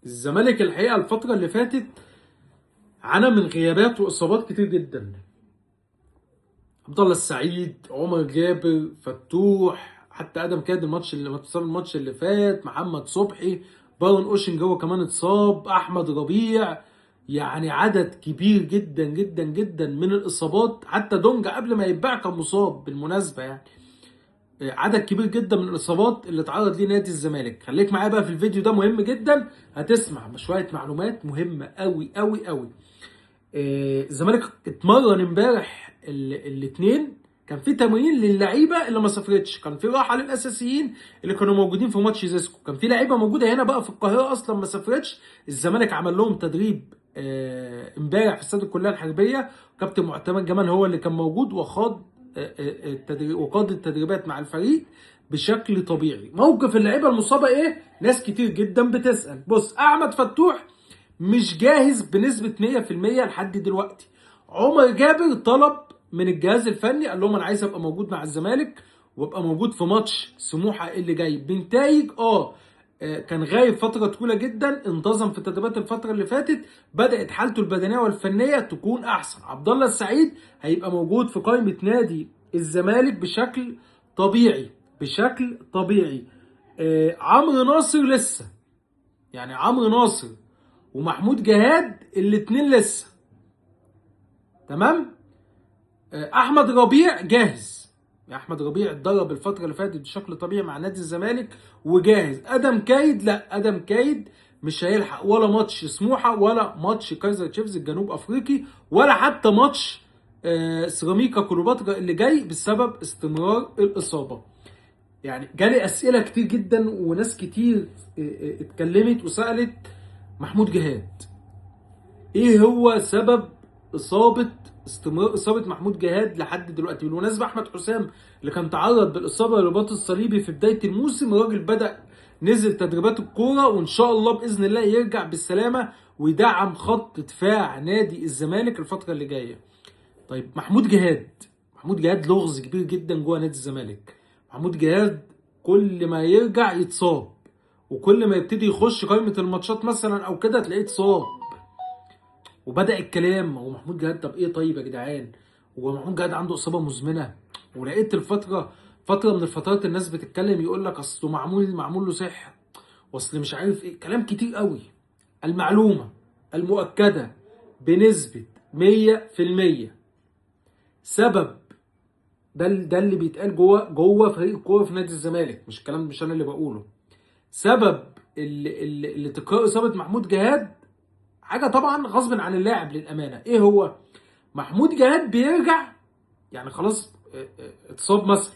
الزمالك الحقيقه الفتره اللي فاتت عانى من غيابات واصابات كتير جدا. عبد الله السعيد، عمر جابر، فتوح، حتى ادم كاد الماتش اللي فات، محمد صبحي، باون اوشن جوه كمان اتصاب، احمد ربيع. يعني عدد كبير جدا جدا جدا من الاصابات. حتى دونجا قبل ما يتباع كان مصاب بالمناسبه يعني. عدد كبير جدا من الاصابات اللي اتعرض ليه نادي الزمالك. خليك معايا بقى في الفيديو ده مهم جدا، هتسمع شويه معلومات مهمه قوي قوي قوي. الزمالك اتمرن امبارح الاثنين، كان في تمرين للعيبه اللي ما سافرتش، كان في راحه للاساسيين اللي كانوا موجودين في ماتش زيسكو، كان في لعيبه موجوده هنا بقى في القاهره اصلا ما سافرتش. الزمالك عمل لهم تدريب امبارح في استاد الكليه الحربيه. كابتن معتمد جمال هو اللي كان موجود وخاض وقاد التدريبات مع الفريق بشكل طبيعي. موقف اللعيبه المصابه ايه؟ ناس كتير جدا بتسال. بص، احمد فتوح مش جاهز بنسبة 100% لحد دلوقتي. عمر جابر طلب من الجهاز الفني، قال لهم انا عايز ابقى موجود مع الزمالك وابقى موجود في ماتش سموحة اللي جاي بنتائج. كان غايب فترة طويلة جدا، انتظم في التدريبات الفترة اللي فاتت، بدأت حالته البدنية والفنية تكون احسن. عبد الله السعيد هيبقى موجود في قائمة نادي الزمالك بشكل طبيعي بشكل طبيعي. عمرو ناصر لسه، يعني عمرو ناصر ومحمود جهاد الاتنين لسه. تمام. احمد ربيع جاهز. احمد ربيع اتدرب الفتره اللي فاتت بشكل طبيعي مع نادي الزمالك وجاهز. ادم كايد لا، ادم كايد مش هيلحق ولا ماتش سموحه ولا ماتش كايزر تشيفز الجنوب افريقي ولا حتى ماتش سيراميكا كليوباترا اللي جاي بسبب استمرار الاصابه. يعني جالي اسئله كتير جدا وناس كتير اتكلمت وسالت محمود جهاد ايه هو سبب اصابه استمرار اصابه محمود جهاد لحد دلوقتي. بالمناسبه احمد حسام اللي كان تعرض بالاصابه للرباط الصليبي في بدايه الموسم، الراجل بدا نزل تدريبات الكوره وان شاء الله باذن الله يرجع بالسلامه ويدعم خط دفاع نادي الزمالك الفتره اللي جايه. طيب محمود جهاد لغز كبير جدا جوه نادي الزمالك. محمود جهاد كل ما يرجع يتصاب، وكل ما يبتدي يخش قائمه الماتشات مثلا او كده تلاقيه اتصاب. وبدأ الكلام هو محمود جهاد طب ايه؟ طيب يا جدعان، هو محمود جهاد عنده اصابه مزمنه؟ ولقيت فتره من الفترات الناس بتتكلم يقول لك اصله معمول له سحر، واصل مش عارف ايه، كلام كتير قوي. المعلومه المؤكده بنسبه 100% سبب ده اللي بيتقال جوه فريق الكوره في نادي الزمالك، مش الكلام، مش انا اللي بقوله. سبب اللي تكرار اصابه محمود جهاد حاجه طبعا غصب عن اللاعب للامانه. ايه هو؟ محمود جهاد بيرجع، يعني خلاص اتصاب مثلا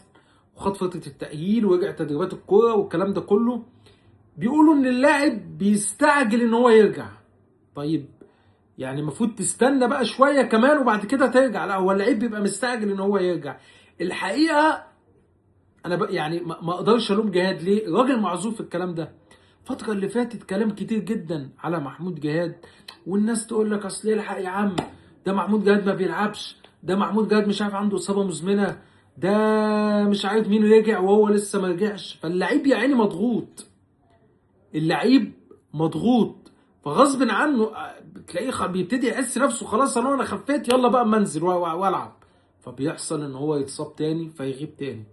وخد فتره التاهيل ورجع تدريبات الكوره والكلام ده كله، بيقولوا ان اللاعب بيستعجل ان هو يرجع. طيب يعني المفروض تستنى بقى شويه كمان وبعد كده ترجع؟ لا، هو اللعيب بيبقى مستعجل ان هو يرجع. الحقيقه انا يعني ما اقدرش الوم جهاد، ليه؟ الراجل معذور في الكلام ده. الفتره اللي فاتت كلام كتير جدا على محمود جهاد، والناس تقول لك اصل الحق يا عم، ده محمود جهاد ما بيلعبش، ده محمود جهاد مش عارف عنده اصابه مزمنه، ده مش عارف مين رجع وهو لسه ما رجعش. فاللعيب يا عيني مضغوط، اللعيب مضغوط، فغصب عنه بتلاقيه بيبتدي يحس نفسه خلاص انا خفيت، يلا بقى منزل والعب، فبيحصل ان هو يتصاب تاني فيغيب تاني.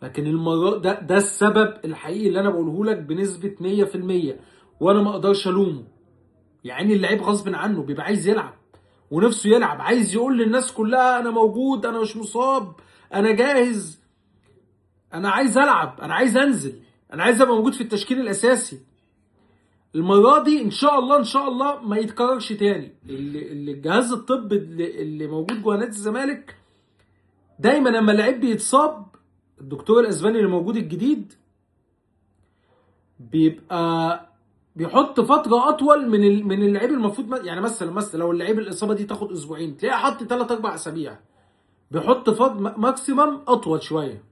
لكن المرة ده السبب الحقيقي اللي انا بقوله لك بنسبة 100%، وانا ما اقدرش الومه. يعني اللعيب غصب عنه بيبقى عايز يلعب ونفسه يلعب، عايز يقول للناس كلها انا موجود، انا مش مصاب، انا جاهز، انا عايز العب، انا عايز انزل، انا عايز ابقى موجود في التشكيل الاساسي. المرة دي ان شاء الله ان شاء الله ما يتكررش تاني. اللي الجهاز الطبي اللي موجود جوه نادي الزمالك دايما لما اللعيب بيتصاب، الدكتور الاسباني اللي موجود الجديد بيبقى بيحط فتره اطول من اللعيب المفروض. يعني مثلا لو اللعيب الاصابه دي تاخد اسبوعين، تلاقيه حط 3 4 اسابيع. بيحط ماكسيمم اطول شويه.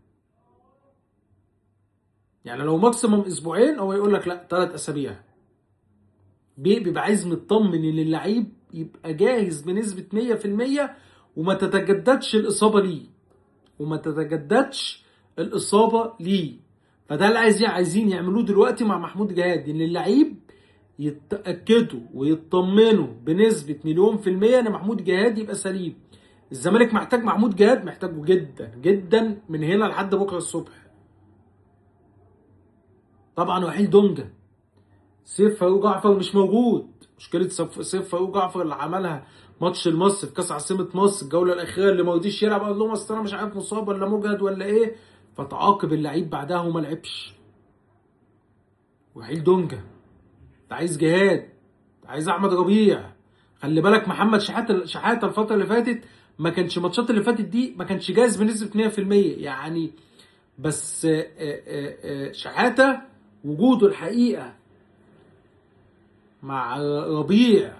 يعني لو ماكسيمم اسبوعين هو يقول لك لا 3 اسابيع. بيبقى عايز مطمن ان اللعيب يبقى جاهز بنسبه 100% وما تتجددش الاصابه ليه، وما تتجددش الاصابه ليه. فده اللي عايزين يعملوه دلوقتي مع محمود جهاد، ان اللعيب يتاكدوا ويطمنوا بنسبه مليون في الميه ان محمود جهاد يبقى سليم. الزمالك محتاج محمود جهاد، محتاجه جدا جدا من هنا لحد بكره الصبح. طبعا وحيد دونجا، سيف فاروق جعفر مش موجود. مشكله سيف فاروق جعفر اللي عملها ماتش المصري في كاس عاصمه مصر الجوله الاخيره، اللي ما رضيش يلعب، قال لهم اصل انا مش عارف مصاب ولا مجهد ولا ايه، فتعاقب اللعيب بعدها وما لعبش. وحيد دونجا، انت عايز جهاد، انت عايز احمد ربيع. خلي بالك محمد شحاته الفتره اللي فاتت ما كانش، الماتشات اللي فاتت دي ما كانش جاهز بنسبه 100% يعني. بس شحاته وجوده الحقيقه مع ربيع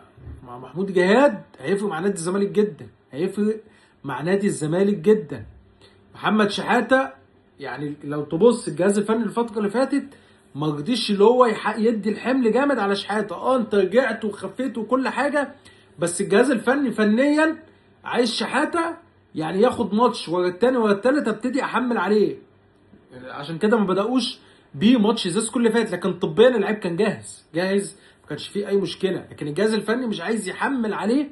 مع محمود جهاد هيفرق مع نادي الزمالك جدا، هيفرق مع نادي الزمالك جدا. محمد شحاته يعني لو تبص الجهاز الفني الفتره اللي فاتت ما رضيش اللي هو يدي الحمل جامد على شحاته. انت رجعت وخفيت وكل حاجه، بس الجهاز الفني فنيا عايز شحاته يعني ياخد ماتش ورا التاني ورا التالت ابتدي احمل عليه. عشان كده ما بداوش بيه ماتش زيسكو اللي فات، لكن طبيا اللعيب كان جاهز ما كانش فيه اي مشكله، لكن الجهاز الفني مش عايز يحمل عليه.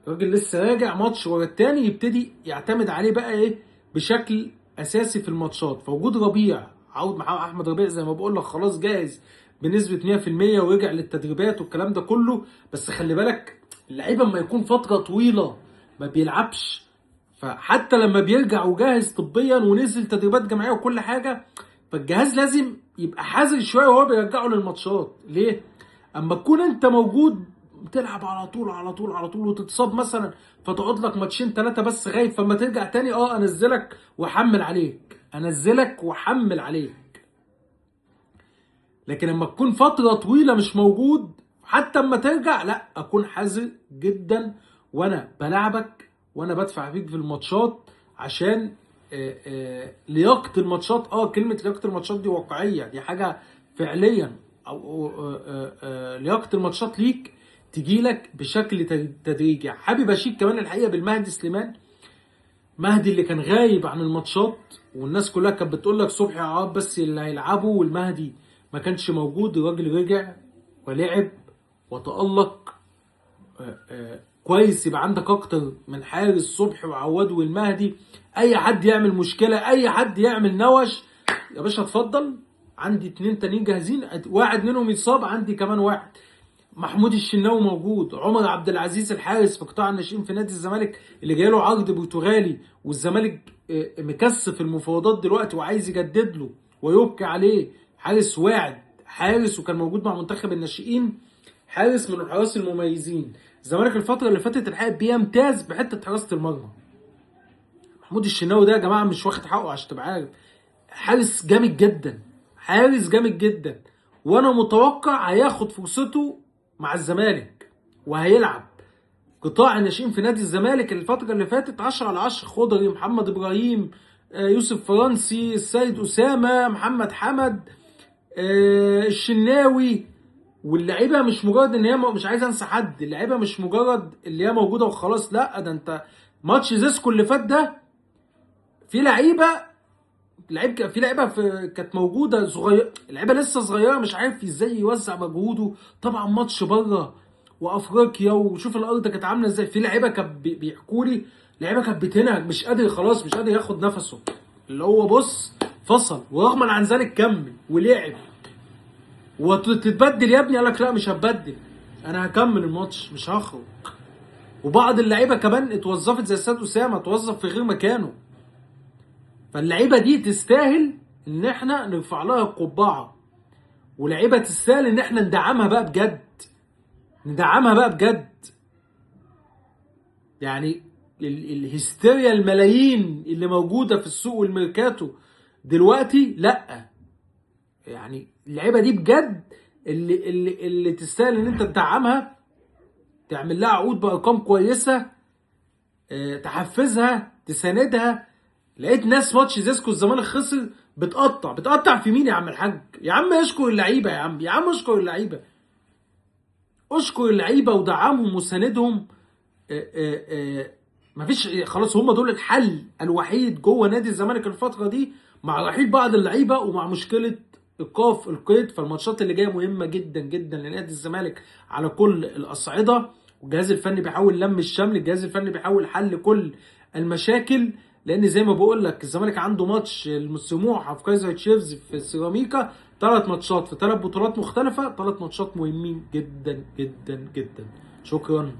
الراجل لسه راجع ماتش ورا التاني يبتدي يعتمد عليه بقى ايه بشكل اساسي في الماتشات. فوجود ربيع، عود محمد احمد ربيع زي ما بقول لك خلاص جاهز بنسبه 100% ورجع للتدريبات والكلام ده كله. بس خلي بالك اللعيبه اما يكون فتره طويله ما بيلعبش، فحتى لما بيرجع وجاهز طبيا ونزل تدريبات جماعيه وكل حاجه، فالجهاز لازم يبقى حذر شويه وهو بيرجعه للماتشات. ليه؟ اما تكون انت موجود بتلعب على طول على طول على طول وتتصاب مثلا فتقعد لك ماتشين ثلاثه بس غايب، فما ترجع تاني انزلك واحمل عليك، انزلك واحمل عليك. لكن لما تكون فتره طويله مش موجود حتى اما ترجع، لا اكون حذر جدا وانا بلعبك وانا بدفع فيك في الماتشات عشان لياقه الماتشات. كلمه لياقه الماتشات دي واقعيه، دي حاجه فعليا. او لياقه الماتشات ليك تجي لك بشكل تدريجي. حابب اشيد كمان الحقيقه بالمهدي سليمان، مهدي اللي كان غايب عن الماتشات والناس كلها كانت بتقول لك صبحي عواد بس اللي هيلعبه والمهدي ما كانش موجود. الراجل رجع ولعب وتألق كويس. يبقى عندك اكتر من حارس صبحي وعواد والمهدي، اي حد يعمل مشكله، اي حد يعمل نوش يا باشا اتفضل، عندي 2 تانيين جاهزين، واحد منهم يتصاب عندي كمان واحد. محمود الشناوي موجود، عمر عبد العزيز الحارس في قطاع الناشئين في نادي الزمالك اللي جاي له عرض برتغالي، والزمالك مكثف المفاوضات دلوقتي وعايز يجدد له ويبكي عليه. حارس واعد، حارس وكان موجود مع منتخب الناشئين، حارس من الحراس المميزين. الزمالك الفتره اللي فاتت الحقيقه بيمتاز بحته حراسه المرمى. محمود الشناوي ده يا جماعه مش واخد حقه عشان تبقى عارف، حارس جامد جدا، حارس جامد جدا، وانا متوقع هياخد فرصته مع الزمالك وهيلعب. قطاع الناشئين في نادي الزمالك الفتره اللي فاتت 10/10، خضري، محمد ابراهيم، يوسف فرنسي، السيد اسامه، محمد حمد، الشناوي. واللعيبه مش مجرد ان هي مش عايز انسى حد، اللعيبه مش مجرد اللي هي موجوده وخلاص، لا ده انت ماتش زيسكو اللي فات ده في لعيبه كانت موجوده صغيره، لعيبه لسه صغيره مش عارف ازاي يوزع مجهوده. طبعا ماتش بره وافريقيا وشوف الارض كانت عامله ازاي، في لعيبه كانت بيحكوا لي لعيبه كانت بتنهج مش قادر خلاص، مش قادر ياخد نفسه، اللي هو بص فصل، ورغم عن ذلك كمل ولعب. وتتبدل يا ابني، قال لك لا مش هتبدل، انا هكمل الماتش مش هخرج. وبعض اللعيبه كمان اتوظفت زي السيد اسامه، اتوظف في غير مكانه. فاللعيبه دي تستاهل ان احنا نرفع لها القبعه، ولعيبه تستاهل ان احنا ندعمها بقى بجد، ندعمها بقى بجد. يعني الهستيريا الملايين اللي موجوده في السوق والميركاتو دلوقتي، لا يعني اللعيبه دي بجد اللي تستاهل ان انت تدعمها، تعمل لها عقود بارقام كويسه، تحفزها، تساندها. لقيت ناس ماتش زيسكو الزمالك خسر بتقطع في مين يا عم الحاج؟ يا عم اشكر اللعيبه، يا عم اشكر اللعيبه، اشكر اللعيبه ودعمهم وساندهم. مفيش خلاص، هم دول الحل الوحيد جوه نادي الزمالك الفتره دي، مع رحيل بعض اللعيبه ومع مشكله ايقاف القيد. فالماتشات اللي جايه مهمه جدا جدا لنادي الزمالك على كل الاصعده، والجهاز الفني بيحاول لم الشمل، الجهاز الفني بيحاول حل كل المشاكل. لان زي ما بقول لك الزمالك عنده ماتش سموحه في كايزر تشيفز في السيراميكا، 3 ماتشات في 3 بطولات مختلفه، 3 ماتشات مهمين جدا جدا جدا. شكرا.